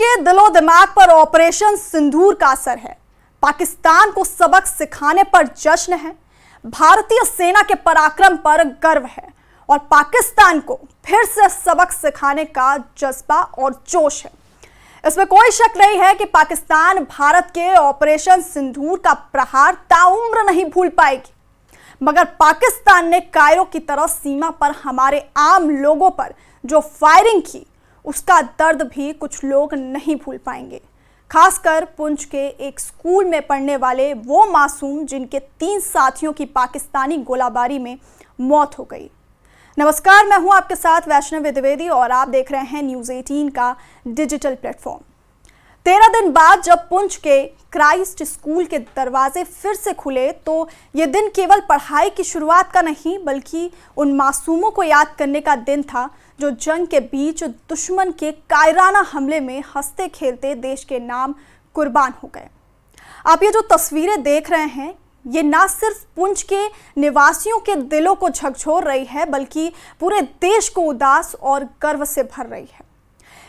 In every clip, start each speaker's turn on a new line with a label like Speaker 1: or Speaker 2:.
Speaker 1: के दिलो दिमाग पर ऑपरेशन सिंदूर का असर है। पाकिस्तान को सबक सिखाने पर जश्न है। भारतीय सेना के पराक्रम पर गर्व है और पाकिस्तान को फिर से सबक सिखाने का जज्बा और जोश है। इसमें कोई शक नहीं है कि पाकिस्तान भारत के ऑपरेशन सिंदूर का प्रहार ताउम्र नहीं भूल पाएगी। मगर पाकिस्तान ने कायरो की तरह सीमा पर हमारे आम लोगों पर जो फायरिंग की, उसका दर्द भी कुछ लोग नहीं भूल पाएंगे। खासकर पुंछ के एक स्कूल में पढ़ने वाले वो मासूम जिनके 3 साथियों की पाकिस्तानी गोलाबारी में मौत हो गई। नमस्कार, मैं हूं आपके साथ वैष्णवी द्विवेदी और आप देख रहे हैं न्यूज़ 18 का डिजिटल प्लेटफॉर्म। 13 दिन बाद जब पुंछ के क्राइस्ट स्कूल के दरवाजे फिर से खुले तो ये दिन केवल पढ़ाई की शुरुआत का नहीं बल्कि उन मासूमों को याद करने का दिन था जो जंग के बीच दुश्मन के कायराना हमले में हंसते खेलते देश के नाम कुर्बान हो गए। आप ये जो तस्वीरें देख रहे हैं, ये ना सिर्फ पुंछ के निवासियों के दिलों को झकझोर रही है बल्कि पूरे देश को उदास और गर्व से भर रही है।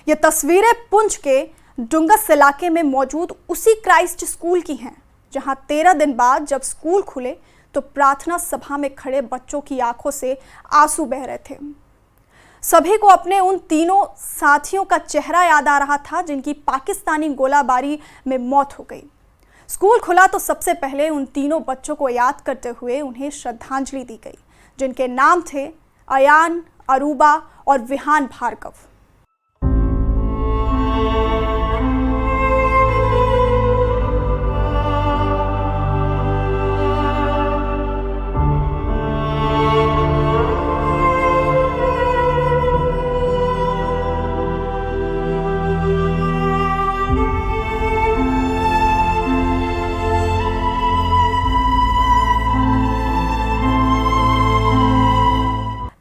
Speaker 1: ये तस्वीरें पुंछ के डुंगस इलाके में मौजूद उसी क्राइस्ट स्कूल की हैं जहां 13 दिन बाद जब स्कूल खुले तो प्रार्थना सभा में खड़े बच्चों की आंखों से आंसू बह रहे थे। सभी को अपने उन तीनों साथियों का चेहरा याद आ रहा था जिनकी पाकिस्तानी गोलाबारी में मौत हो गई। स्कूल खुला तो सबसे पहले उन तीनों बच्चों को याद करते हुए उन्हें श्रद्धांजलि दी गई जिनके नाम थे अयान, अरूबा और विहान भार्गव।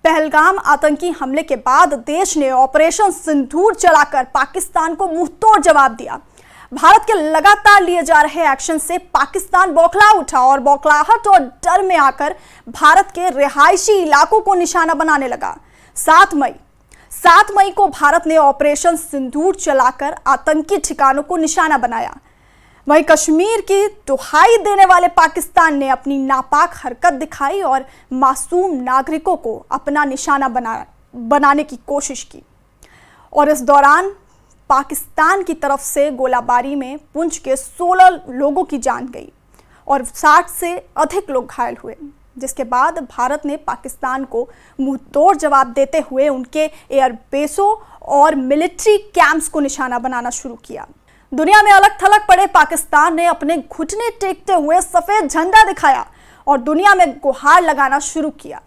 Speaker 1: पहलगाम आतंकी हमले के बाद देश ने ऑपरेशन सिंदूर चलाकर पाकिस्तान को मुंहतोड़ जवाब दिया। भारत के लगातार लिए जा रहे एक्शन से पाकिस्तान बौखला उठा और बौखलाहट और डर में आकर भारत के रिहायशी इलाकों को निशाना बनाने लगा। 7 मई को भारत ने ऑपरेशन सिंदूर चलाकर आतंकी ठिकानों को निशाना बनाया। वहीं कश्मीर की दुहाई देने वाले पाकिस्तान ने अपनी नापाक हरकत दिखाई और मासूम नागरिकों को अपना निशाना बनाने की कोशिश की। और इस दौरान पाकिस्तान की तरफ से गोलाबारी में पुंछ के 16 लोगों की जान गई और 60 से अधिक लोग घायल हुए, जिसके बाद भारत ने पाकिस्तान को मुंहतोड़ जवाब देते हुए उनके एयरबेसों और मिलिट्री कैंप्स को निशाना बनाना शुरू किया। दुनिया में अलग थलग पड़े पाकिस्तान ने अपने घुटने टेकते हुए सफेद झंडा दिखाया और दुनिया में गुहार लगाना शुरू किया।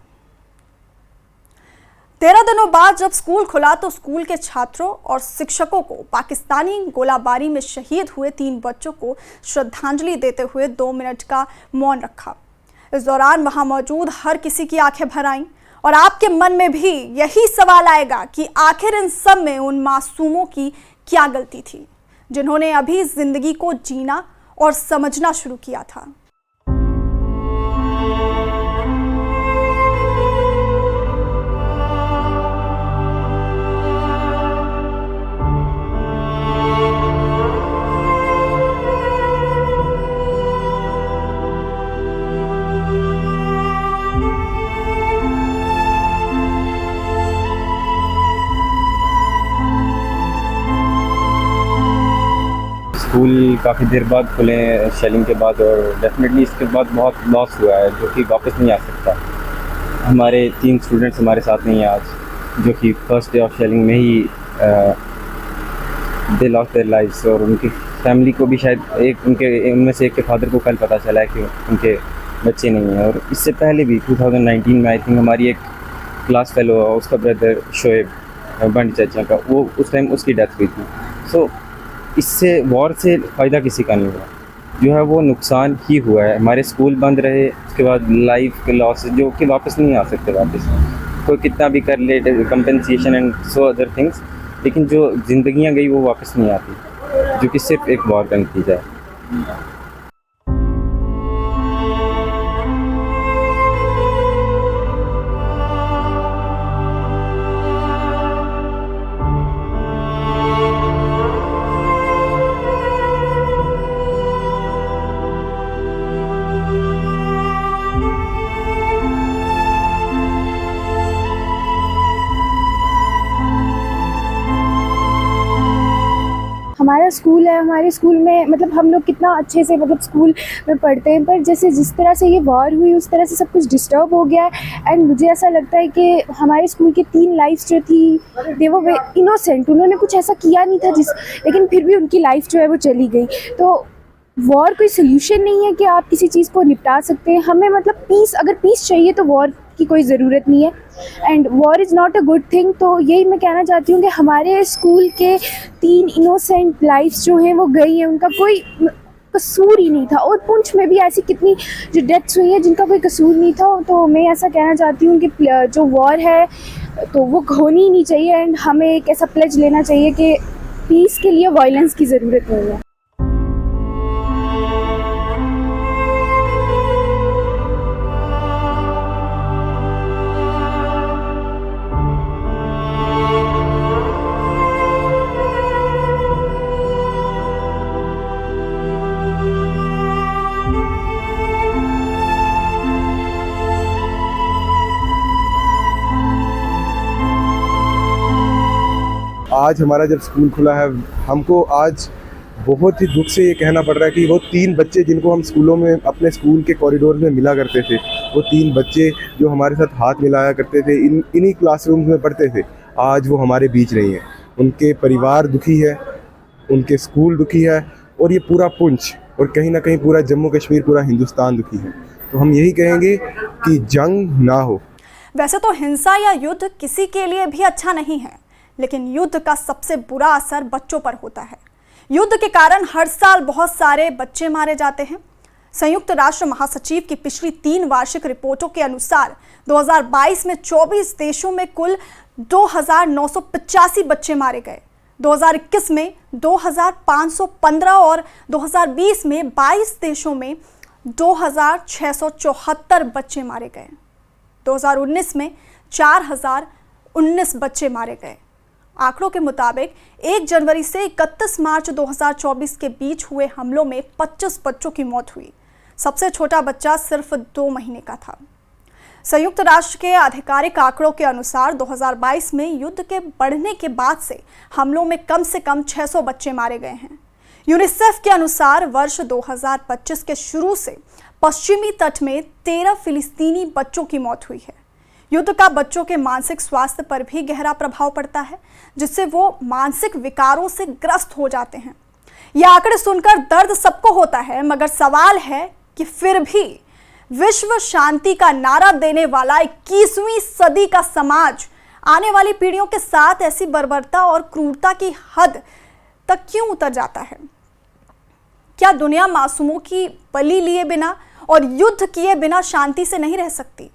Speaker 1: 13 दिनों बाद जब स्कूल खुला तो स्कूल के छात्रों और शिक्षकों को पाकिस्तानी गोलाबारी में शहीद हुए 3 बच्चों को श्रद्धांजलि देते हुए 2 मिनट का मौन रखा। इस दौरान वहां मौजूद हर किसी की आंखें भर आईं और आपके मन में भी यही सवाल आएगा कि आखिर इन सब में उन मासूमों की क्या गलती थी जिन्होंने अभी जिंदगी को जीना और समझना शुरू किया था।
Speaker 2: स्कूल काफ़ी देर बाद खुले शेलिंग के बाद और डेफिनेटली इसके बाद बहुत लॉस हुआ है जो कि वापस नहीं आ सकता। हमारे 3 स्टूडेंट्स हमारे साथ नहीं हैं आज, जो कि फर्स्ट डे ऑफ शेलिंग में ही दे लॉस्ट देयर लाइव्स और उनकी फैमिली को भी शायद उनमें से एक के फादर को कल पता चला है कि उनके बच्चे नहीं हैं। और इससे पहले भी 2019 में आई थिंक हमारी एक क्लास फेलो उसका ब्रदर शोएब बंडी चाचा का, वो उस टाइम उसकी डेथ हुई थी। सो इससे वॉर से फ़ायदा किसी का नहीं हुआ, जो है वो नुकसान ही हुआ है। हमारे स्कूल बंद रहे, उसके बाद लाइफ के लॉस जो कि वापस नहीं आ सकते वापस, कोई कितना भी कर ले compensation and so other things, लेकिन जो ज़िंदगियाँ गई वो वापस नहीं आती, जो कि सिर्फ एक वॉर का नतीजा है।
Speaker 3: हमारा स्कूल है, हमारे स्कूल में मतलब हम लोग कितना अच्छे से मतलब स्कूल में पढ़ते हैं, पर जैसे जिस तरह से ये वॉर हुई उस तरह से सब कुछ डिस्टर्ब हो गया है। एंड मुझे ऐसा लगता है कि हमारे स्कूल की 3 लाइफ्स जो थी दे वर इनोसेंट, उन्होंने कुछ ऐसा किया नहीं था लेकिन फिर भी उनकी लाइफ जो है वो चली गई। तो वॉर कोई सोल्यूशन नहीं है कि आप किसी चीज़ को निपटा सकते हैं। हमें मतलब पीस, अगर पीस चाहिए तो वॉर की कोई ज़रूरत नहीं है, and war is not a good thing. तो यही मैं कहना चाहती हूँ कि हमारे स्कूल के 3 इनोसेंट लाइफ्स जो हैं वो गई हैं, उनका कोई कसूर ही नहीं था। और पुंछ में भी ऐसी कितनी जो डेथ्स हुई हैं जिनका कोई कसूर नहीं था। तो मैं ऐसा कहना चाहती हूँ कि जो वॉर है तो वो होनी ही नहीं चाहिए, एंड हमें एक ऐसा प्लेज लेना चाहिए कि पीस के लिए वायलेंस की ज़रूरत नहीं है।
Speaker 4: आज हमारा जब स्कूल खुला है, हमको आज बहुत ही दुख से ये कहना पड़ रहा है कि वो 3 बच्चे जिनको हम स्कूलों में अपने स्कूल के कॉरिडोर में मिला करते थे, वो 3 बच्चे जो हमारे साथ हाथ मिलाया करते थे, इन्हीं क्लासरूम्स में पढ़ते थे, आज वो हमारे बीच नहीं है। उनके परिवार दुखी है, उनके स्कूल दुखी है, और ये पूरा पुंछ और कहीं ना कहीं पूरा जम्मू कश्मीर, पूरा हिंदुस्तान दुखी है। तो हम यही कहेंगे कि जंग ना हो।
Speaker 1: वैसे तो हिंसा या युद्ध किसी के लिए भी अच्छा नहीं है, लेकिन युद्ध का सबसे बुरा असर बच्चों पर होता है। युद्ध के कारण हर साल बहुत सारे बच्चे मारे जाते हैं। संयुक्त राष्ट्र महासचिव की पिछली 3 वार्षिक रिपोर्टों के अनुसार 2022 में 24 देशों में कुल 2985 बच्चे मारे गए। 2021 में 2515 और 2020 में 22 देशों में 2674 बच्चे मारे गए। 2019 में 4019 बच्चे मारे गए। आंकड़ों के मुताबिक 1 जनवरी से 31 मार्च 2024 के बीच हुए हमलों में 25 बच्चों की मौत हुई। सबसे छोटा बच्चा सिर्फ 2 महीने का था। संयुक्त राष्ट्र के आधिकारिक आंकड़ों के अनुसार 2022 में युद्ध के बढ़ने के बाद से हमलों में कम से कम 600 बच्चे मारे गए हैं। यूनिसेफ के अनुसार वर्ष 2025 के शुरू से पश्चिमी तट में 13 फिलिस्तीनी बच्चों की मौत हुई है। युद्ध का बच्चों के मानसिक स्वास्थ्य पर भी गहरा प्रभाव पड़ता है, जिससे वो मानसिक विकारों से ग्रस्त हो जाते हैं। यह आंकड़े सुनकर दर्द सबको होता है, मगर सवाल है कि फिर भी विश्व शांति का नारा देने वाला 21वीं सदी का समाज आने वाली पीढ़ियों के साथ ऐसी बर्बरता और क्रूरता की हद तक क्यों उतर जाता है? क्या दुनिया मासूमों की बलि लिए बिना और युद्ध किए बिना शांति से नहीं रह सकती?